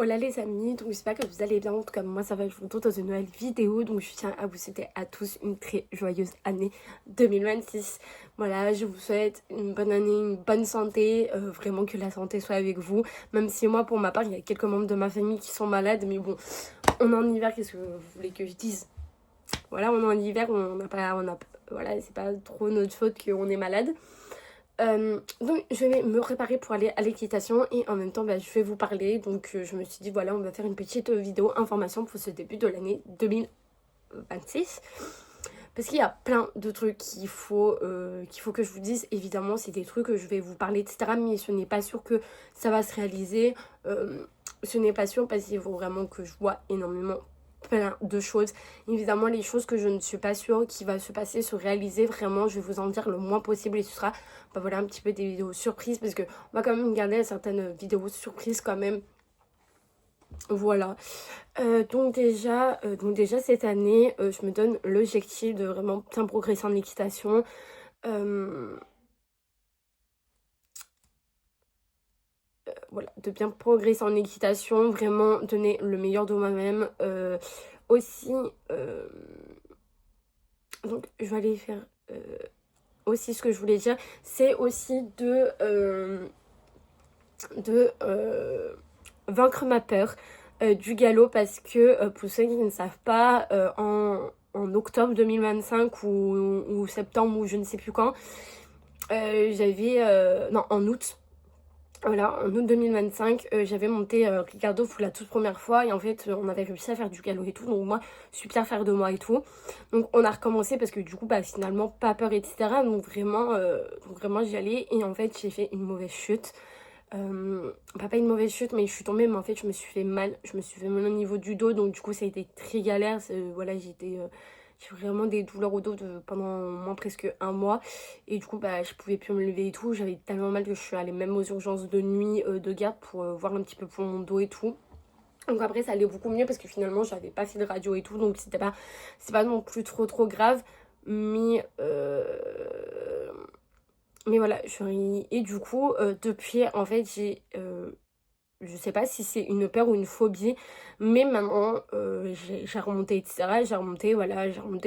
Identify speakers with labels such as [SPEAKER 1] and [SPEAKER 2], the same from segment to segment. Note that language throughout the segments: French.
[SPEAKER 1] Hola les amis, donc j'espère que vous allez bien, en tout cas moi ça va, je vous retrouve dans une nouvelle vidéo, donc je tiens à vous souhaiter à tous une très joyeuse année 2026. Voilà, je vous souhaite une bonne année, une bonne santé, vraiment que la santé soit avec vous, même si moi pour ma part il y a quelques membres de ma famille qui sont malades, mais bon, on est en hiver, qu'est-ce que vous voulez que je dise? Voilà, on est en hiver, voilà, c'est pas trop notre faute qu'on est malade. Donc je vais me préparer pour aller à l'équitation et en même temps je vais vous parler. Donc je me suis dit voilà, on va faire une petite vidéo information pour ce début de l'année 2026 parce qu'il y a plein de trucs qu'il faut que je vous dise. Évidemment c'est des trucs que je vais vous parler etc, mais ce n'est pas sûr que ça va se réaliser. Ce n'est pas sûr parce qu'il faut vraiment que je vois énormément plein de choses. Évidemment les choses que je ne suis pas sûre qui va se passer, se réaliser, vraiment je vais vous en dire le moins possible et ce sera voilà un petit peu des vidéos surprises parce que on va quand même garder certaines vidéos surprises quand même. Voilà. Donc déjà cette année je me donne l'objectif de vraiment bien progresser en équitation. Voilà, de bien progresser en équitation, vraiment donner le meilleur de moi-même. Aussi, donc je vais aller faire aussi ce que je voulais dire, c'est aussi de vaincre ma peur du galop parce que pour ceux qui ne savent pas, en octobre 2025 ou septembre ou je ne sais plus quand, non, en août. Voilà, en août 2025, j'avais monté Ricardo pour la toute première fois et en fait on avait réussi à faire du galop et tout, donc moi super fière de moi et tout. Donc on a recommencé parce que du coup finalement pas peur etc, donc vraiment j'y allais et en fait j'ai fait une mauvaise chute. Pas une mauvaise chute mais je suis tombée, mais en fait je me suis fait mal au niveau du dos, donc du coup ça a été très galère. Voilà, j'ai vraiment des douleurs au dos pendant au moins presque un mois et du coup je pouvais plus me lever et tout, j'avais tellement mal que je suis allée même aux urgences de nuit de garde pour voir un petit peu pour mon dos et tout. Donc après ça allait beaucoup mieux parce que finalement j'avais pas fait de radio et tout, donc c'est pas non plus trop grave, mais voilà, et du coup, depuis, en fait, je sais pas si c'est une peur ou une phobie, mais maintenant, j'ai remonté, etc. J'ai remonté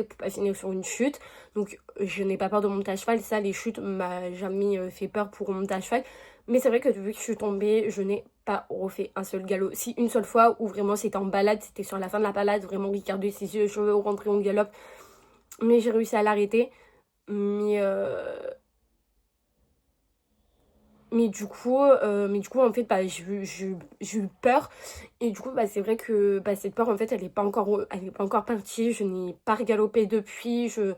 [SPEAKER 1] pour pas finir sur une chute. Donc, je n'ai pas peur de monter à cheval. Ça, les chutes m'a jamais fait peur pour monter à cheval. Mais c'est vrai que depuis que je suis tombée, je n'ai pas refait un seul galop. Si, une seule fois où vraiment c'était en balade, c'était sur la fin de la balade, vraiment Ricardo, ses yeux, cheveux rentrés en galop. Mais j'ai réussi à l'arrêter. Mais, mais du coup en fait j'ai eu peur et du coup c'est vrai que cette peur en fait elle est pas encore partie. Je n'ai pas regalopé depuis, je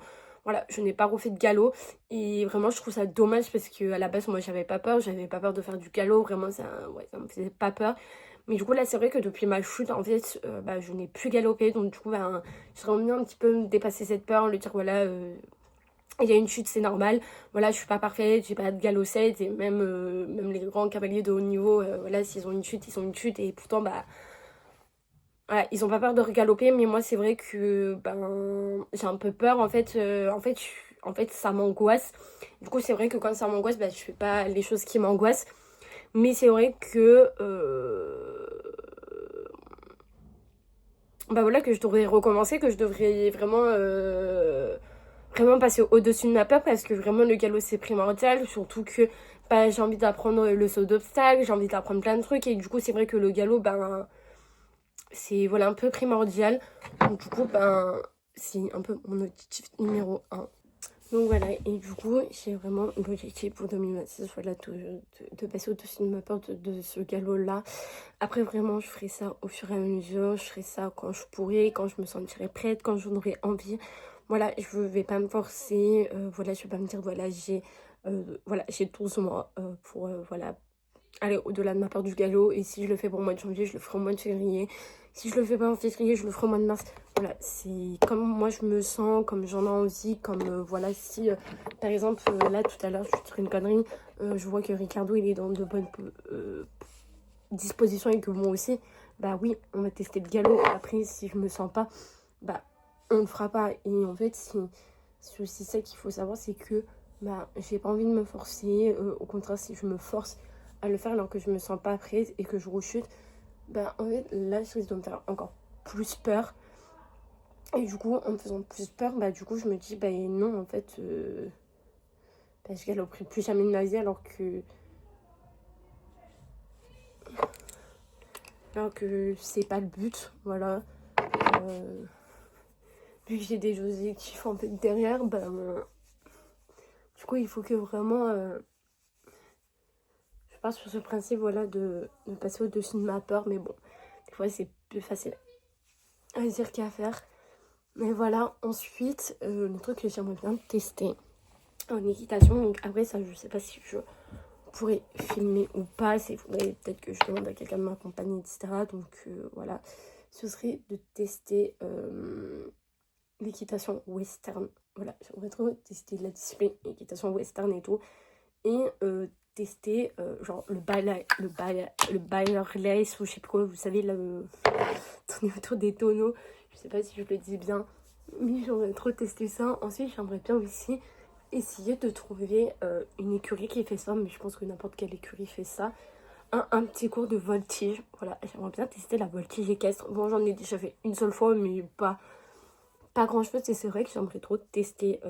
[SPEAKER 1] n'ai pas refait de galop et vraiment je trouve ça dommage parce que à la base moi j'avais pas peur de faire du galop, vraiment ça me faisait pas peur. Mais du coup là c'est vrai que depuis ma chute en fait je n'ai plus galopé, donc du coup j'aimerais bien un petit peu me dépasser cette peur, le dire voilà, il y a une chute, c'est normal. Voilà, je suis pas parfaite, j'ai pas de galopette et même les grands cavaliers de haut niveau, voilà, s'ils ont une chute, ils ont une chute et pourtant voilà, ils ont pas peur de regaloper, mais moi c'est vrai que j'ai un peu peur en fait ça m'angoisse. Du coup, c'est vrai que quand ça m'angoisse, je fais pas les choses qui m'angoissent, mais c'est vrai que voilà, que je devrais recommencer, que je devrais vraiment passer au-dessus de ma peur parce que vraiment le galop c'est primordial, surtout que j'ai envie d'apprendre le saut d'obstacle, j'ai envie d'apprendre plein de trucs et du coup c'est vrai que le galop c'est voilà un peu primordial. Donc du coup c'est un peu mon objectif numéro un. Donc voilà, et du coup j'ai vraiment l'objectif pour 2026, voilà, de passer au-dessus de ma peur de ce galop là. Après vraiment je ferai ça au fur et à mesure, je ferai ça quand je pourrai, quand je me sentirai prête, quand j'en aurai envie. Voilà, je vais pas me forcer, voilà, je vais pas me dire voilà, j'ai 12 mois pour voilà, aller au-delà de ma peur du galop. Et si je le fais pour le mois de janvier, je le ferai au mois de février. Si je le fais pas en février, je le ferai au mois de mars. Voilà, c'est comme moi je me sens, comme j'en ai envie, comme voilà, si par exemple là tout à l'heure, je vais dire une connerie, je vois que Ricardo il est dans de bonnes dispositions et que moi aussi, oui, on va tester le galop. Après, si je me sens pas, on le fera pas. Et en fait, c'est aussi ça qu'il faut savoir, c'est que j'ai pas envie de me forcer. Au contraire, si je me force à le faire alors que je me sens pas prête et que je rechute, bah en fait là je risque de me faire encore plus peur. Et du coup en me faisant plus peur, bah du coup je me dis bah non en fait je galoperai plus jamais de ma vie alors que c'est pas le but, voilà. Vu que j'ai des objectifs en fait derrière, bah du coup il faut que vraiment je pars sur ce principe, voilà, de passer au-dessus de ma peur. Mais bon, des fois c'est plus facile à dire qu'à faire. Mais voilà, ensuite le truc que j'aimerais bien tester en équitation, donc après ça je sais pas si je pourrais filmer ou pas, il faudrait peut-être que je demande à quelqu'un de m'accompagner, etc. Donc voilà, ce serait de tester l'équitation western. Voilà, j'aimerais trop tester la discipline équitation western et tout. Et tester genre le Bayer-Lace ou je sais plus quoi, vous savez, tourner autour des tonneaux. Je sais pas si je le dis bien, mais j'aimerais trop tester ça. Ensuite, j'aimerais bien aussi essayer de trouver une écurie qui fait ça, mais je pense que n'importe quelle écurie fait ça. Un petit cours de voltige. Voilà, j'aimerais bien tester la voltige équestre. Bon, j'en ai déjà fait une seule fois, mais pas grand chose. Et c'est vrai que j'aimerais trop tester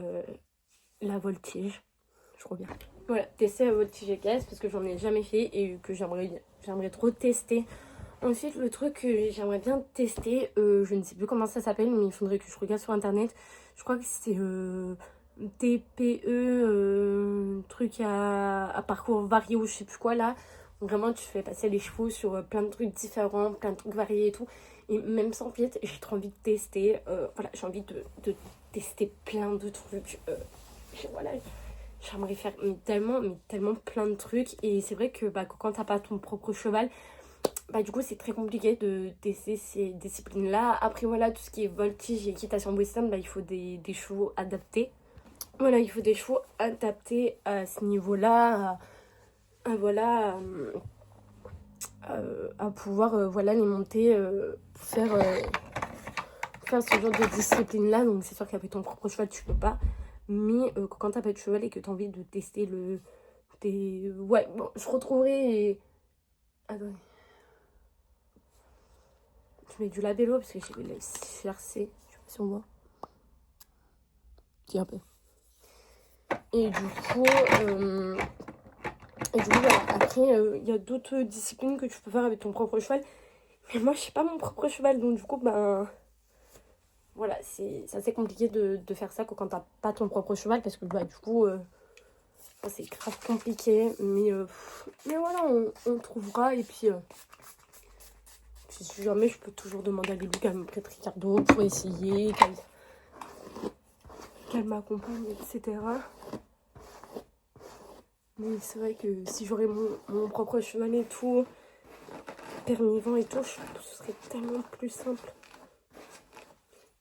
[SPEAKER 1] la voltige. Je crois bien. Voilà, tester la voltige équestre parce que j'en ai jamais fait et que j'aimerais trop tester. Ensuite, le truc que j'aimerais bien tester, je ne sais plus comment ça s'appelle, mais il faudrait que je regarde sur internet. Je crois que c'est TPE, truc à parcours varié ou je sais plus quoi là. Donc vraiment, tu fais passer les chevaux sur plein de trucs différents, plein de trucs variés et tout. Et même sans pied, j'ai trop envie de tester. Voilà, j'ai envie de tester plein de trucs. Voilà, j'aimerais faire mais tellement plein de trucs. Et c'est vrai que quand t'as pas ton propre cheval, du coup c'est très compliqué de tester ces disciplines là. Après voilà, tout ce qui est voltige et équitation western, il faut des chevaux adaptés. Voilà, il faut des chevaux adaptés à ce niveau là, voilà, à pouvoir voilà, les monter, faire ce genre de discipline là. Donc c'est sûr qu'avec ton propre cheval tu peux pas, mais quand t'as pas de cheval et que t'as envie de tester ouais, bon, je retrouverai attendez, je mets du labello parce que j'ai le CRC, je sais pas si on voit. Petit un peu. Et du coup, voilà. Après, il y a d'autres disciplines que tu peux faire avec ton propre cheval. Mais moi, je sais pas mon propre cheval, donc du coup, voilà, c'est assez compliqué de faire ça quand t'as pas ton propre cheval, parce que du coup, c'est grave compliqué. Mais voilà, on trouvera. Et puis, si jamais, je peux toujours demander à Lilou qu'elle me prête Ricardo pour essayer, qu'elle m'accompagne, etc. Mais c'est vrai que si j'aurais mon propre cheval et tout, permis vent et tout, je pense que ce serait tellement plus simple.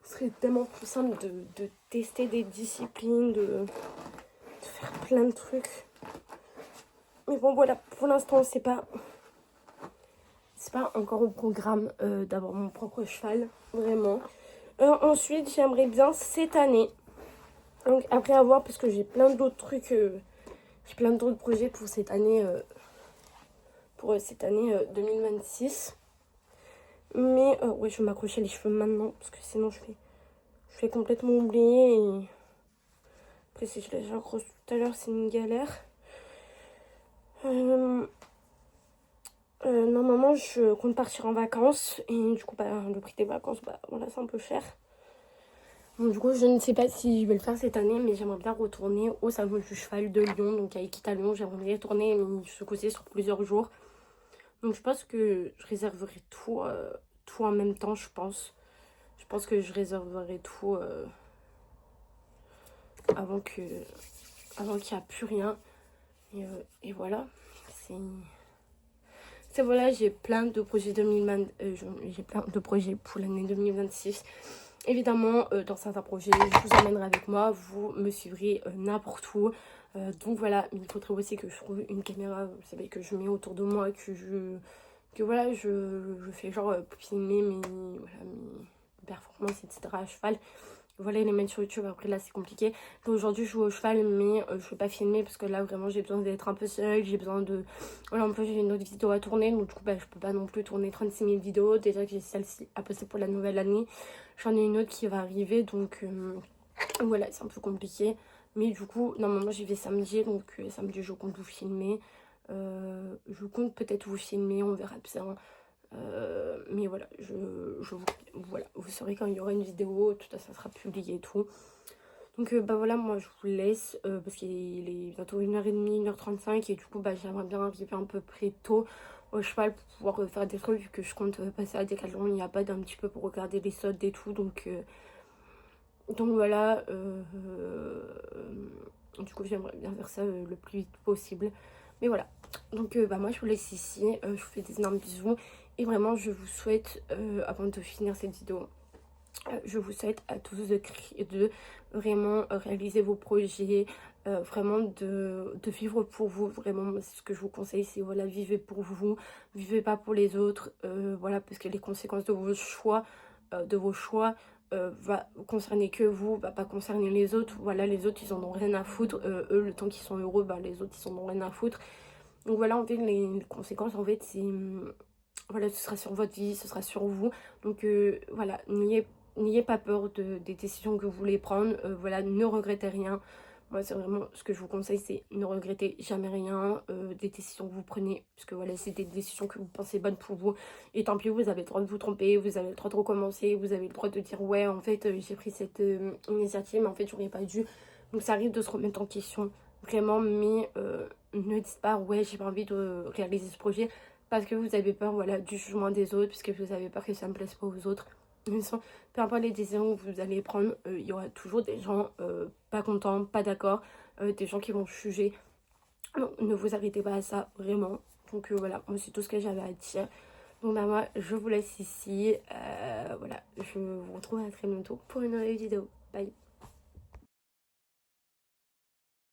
[SPEAKER 1] Ce serait tellement plus simple de tester des disciplines, de faire plein de trucs. Mais bon, voilà, pour l'instant, c'est pas encore au programme d'avoir mon propre cheval, vraiment. Ensuite, j'aimerais bien cette année, donc après avoir, parce que j'ai plein d'autres trucs, j'ai plein d'autres projets pour cette année, 2026. Mais ouais, je vais m'accrocher les cheveux maintenant, parce que sinon je vais complètement oublier. Et après, si je les accroche tout à l'heure, c'est une galère. Normalement, je compte partir en vacances. Et du coup, le prix des vacances, voilà, c'est un peu cher. Donc, du coup, je ne sais pas si je vais le faire cette année, mais j'aimerais bien retourner au salon du cheval de Lyon. Donc, à Equita Lyon, j'aimerais bien retourner, mais se causer sur plusieurs jours. Donc, je pense que je réserverai tout en même temps, je pense. Je pense que je réserverai tout avant qu'il n'y a plus rien. Et voilà. C'est voilà, j'ai plein de projets j'ai plein de projets pour l'année 2026. Évidemment, dans certains projets, je vous emmènerai avec moi, vous me suivrez n'importe où. Donc voilà, il faudrait aussi que je trouve une caméra, vous savez, que je mets autour de moi, que voilà, je fais genre filmer mes performances, etc. à cheval. voilà, les mettre sur YouTube. Après là c'est compliqué. Aujourd'hui je joue au cheval, mais je vais pas filmer parce que là vraiment j'ai besoin d'être un peu seule, j'ai besoin de... Voilà, en plus j'ai une autre vidéo à tourner, donc du coup bah je peux pas non plus tourner 36 000 vidéos. Déjà que j'ai celle-ci à passer pour la nouvelle année, j'en ai une autre qui va arriver, donc voilà, c'est un peu compliqué. Mais du coup normalement j'y vais samedi, donc samedi je compte vous filmer. Je compte peut-être vous filmer, on verra bien. Mais voilà, voilà, vous saurez quand il y aura une vidéo, tout ça, ça sera publié et tout. Donc bah voilà, moi je vous laisse parce qu'il est bientôt 1h30, 1h35 et du coup bah j'aimerais bien arriver un peu près tôt au cheval pour pouvoir faire des trucs vu que je compte passer à Decathlon, il n'y a pas d'un petit peu pour regarder les soldes et tout, donc voilà, du coup j'aimerais bien faire ça le plus vite possible. Mais voilà, donc bah moi je vous laisse ici, je vous fais des énormes bisous. Et vraiment je vous souhaite, avant de finir cette vidéo, je vous souhaite à tous de vraiment réaliser vos projets, vraiment de vivre pour vous. Vraiment, c'est ce que je vous conseille, c'est voilà, vivez pour vous, vivez pas pour les autres, voilà, parce que les conséquences de vos choix va concerner que vous, va pas concerner les autres. Voilà, les autres ils en ont rien à foutre, eux le temps qu'ils sont heureux, bah les autres ils en ont rien à foutre. Donc voilà, en fait les conséquences en fait c'est voilà, ce sera sur votre vie, ce sera sur vous. Donc voilà, n'ayez pas peur des décisions que vous voulez prendre. Voilà, ne regrettez rien. Moi, c'est vraiment ce que je vous conseille, c'est ne regrettez jamais rien des décisions que vous prenez. Parce que voilà, c'est des décisions que vous pensez bonnes pour vous. Et tant pis, vous avez le droit de vous tromper, vous avez le droit de recommencer, vous avez le droit de dire ouais, en fait, j'ai pris cette initiative, mais en fait, j'aurais pas dû. Donc ça arrive de se remettre en question, vraiment, mais ne dites pas ouais, j'ai pas envie de réaliser ce projet parce que vous avez peur, voilà, du jugement des autres, puisque vous avez peur que ça ne plaise pas aux autres. Peu importe les décisions que vous allez prendre, il y aura toujours des gens pas contents, pas d'accord, des gens qui vont juger. Non, ne vous arrêtez pas à ça, vraiment. Donc voilà, moi c'est tout ce que j'avais à dire. Donc bah moi, je vous laisse ici. Voilà, je vous retrouve à très bientôt pour une nouvelle vidéo. Bye.